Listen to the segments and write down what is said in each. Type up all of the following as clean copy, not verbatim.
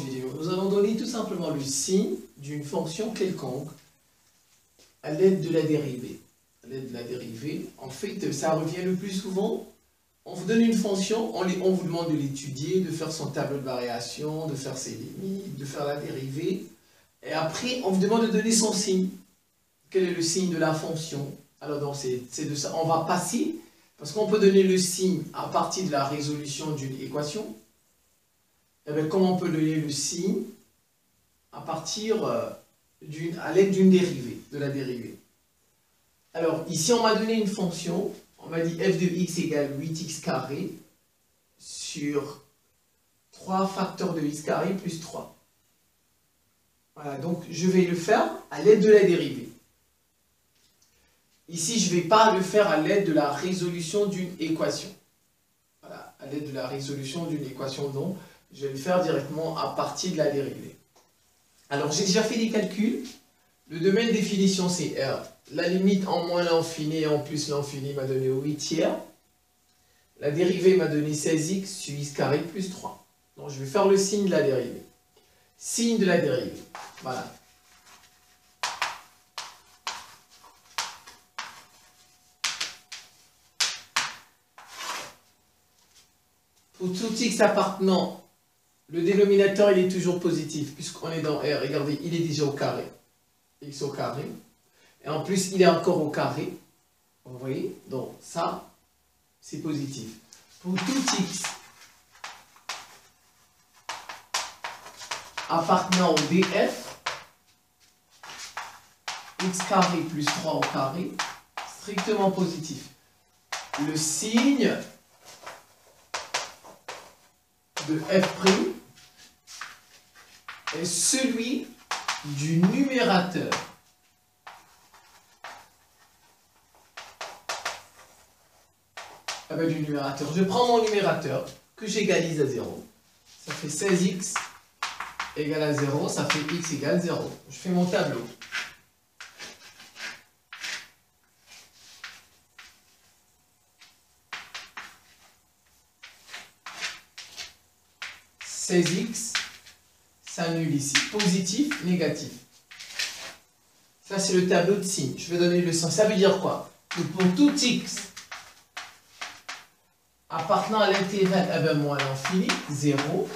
séquence vidéo, nous allons donner tout simplement le signe d'une fonction quelconque à l'aide de la dérivée. À l'aide de la dérivée, en fait, ça revient le plus souvent. On vous donne une fonction, on vous demande de l'étudier, de faire son tableau de variation, de faire ses limites, de faire la dérivée. Et après, on vous demande de donner son signe. Quel est le signe de la fonction? Alors, donc, c'est de ça. On va passer, parce qu'on peut donner le signe à partir de la résolution d'une équation. Et bien, comment on peut donner le signe à partir à l'aide d'une dérivée, de la dérivée? Alors, ici, on m'a donné une fonction. On m'a dit f de x égale 8x carré sur 3 facteurs de x carré plus 3. Voilà, donc je vais le faire à l'aide de la dérivée. Ici, je ne vais pas le faire à l'aide de la résolution d'une équation. Voilà, à l'aide de la résolution d'une équation, donc je vais le faire directement à partir de la dérivée. Alors, j'ai déjà fait des calculs. Le domaine de définition, c'est R. La limite en moins l'infini et en plus l'infini m'a donné 8 tiers. La dérivée m'a donné 16x sur x carré plus 3. Donc, je vais faire le signe de la dérivée. Signe de la dérivée. Voilà. Pour tout x appartenant, le dénominateur, il est toujours positif, puisqu'on est dans R. Regardez, il est déjà au carré. X au carré. Et en plus, il est encore au carré. Vous voyez? Donc, ça, c'est positif. Pour tout x appartenant au df, x carré plus 3 au carré, strictement positif. Le signe de f' est celui du numérateur. Avec du numérateur. Je prends mon numérateur que j'égalise à 0. Ça fait 16x égale à 0. Ça fait x égale 0. Je fais mon tableau. « 16x » s'annule ici. Positif, négatif. Ça, c'est le tableau de signes. Je vais donner le sens. Ça veut dire quoi? Que pour tout x appartenant à l'intervalle moins l'infini, 0,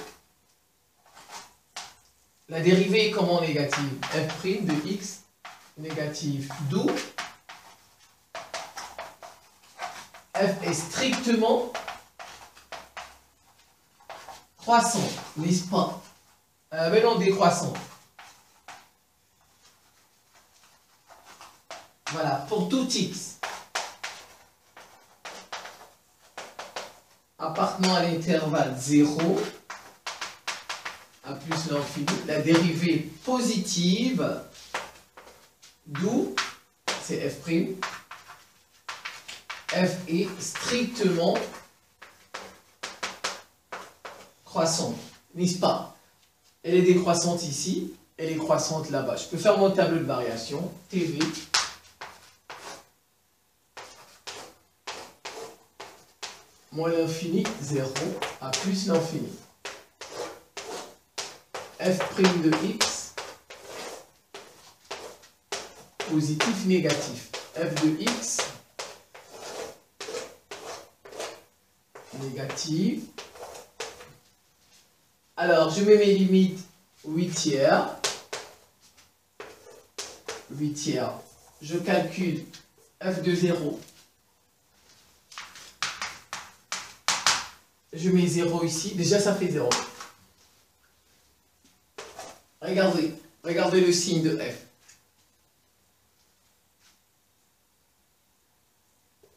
la dérivée est comment négative? F' de x négative, d'où f est strictement croissante, n'est-ce pas? Mais non, décroissante. Voilà, pour tout x appartenant à l'intervalle 0 à plus l'infini, la dérivée positive, d'où c'est f', f est strictement croissante, n'est-ce pas? Elle est décroissante ici, elle est croissante là-bas. Je peux faire mon tableau de variation, TV, moins l'infini, 0, à plus l'infini. F' de x, positif, négatif. F de x, négatif. Alors, je mets mes limites 8 tiers. 8 tiers. Je calcule f de 0. Je mets 0 ici. Déjà, ça fait 0. Regardez le signe de f.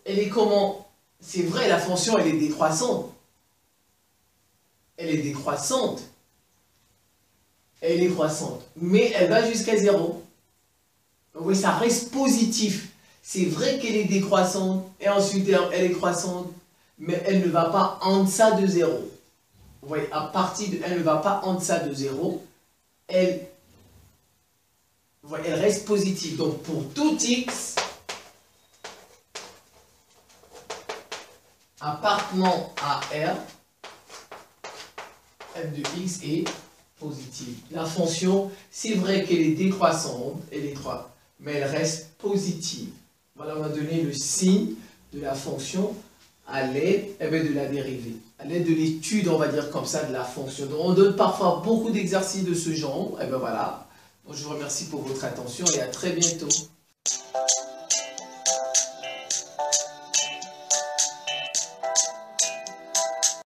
Elle est comment? C'est vrai, la fonction, elle est décroissante. Elle est décroissante. Elle est croissante. Mais elle va jusqu'à 0. Oui, ça reste positif. C'est vrai qu'elle est décroissante. Et ensuite, elle est croissante. Mais elle ne va pas en deçà de 0. Vous voyez, à partir de... Elle ne va pas en deçà de 0. Elle reste positive. Donc, pour tout x appartenant à R, f de x est positive. La fonction, c'est vrai qu'elle est décroissante, mais elle reste positive. Voilà, on a donné le signe de la fonction à l'aide de la dérivée. À l'aide de l'étude, on va dire comme ça, de la fonction. Donc, on donne parfois beaucoup d'exercices de ce genre. Et bien voilà. Donc, je vous remercie pour votre attention et à très bientôt.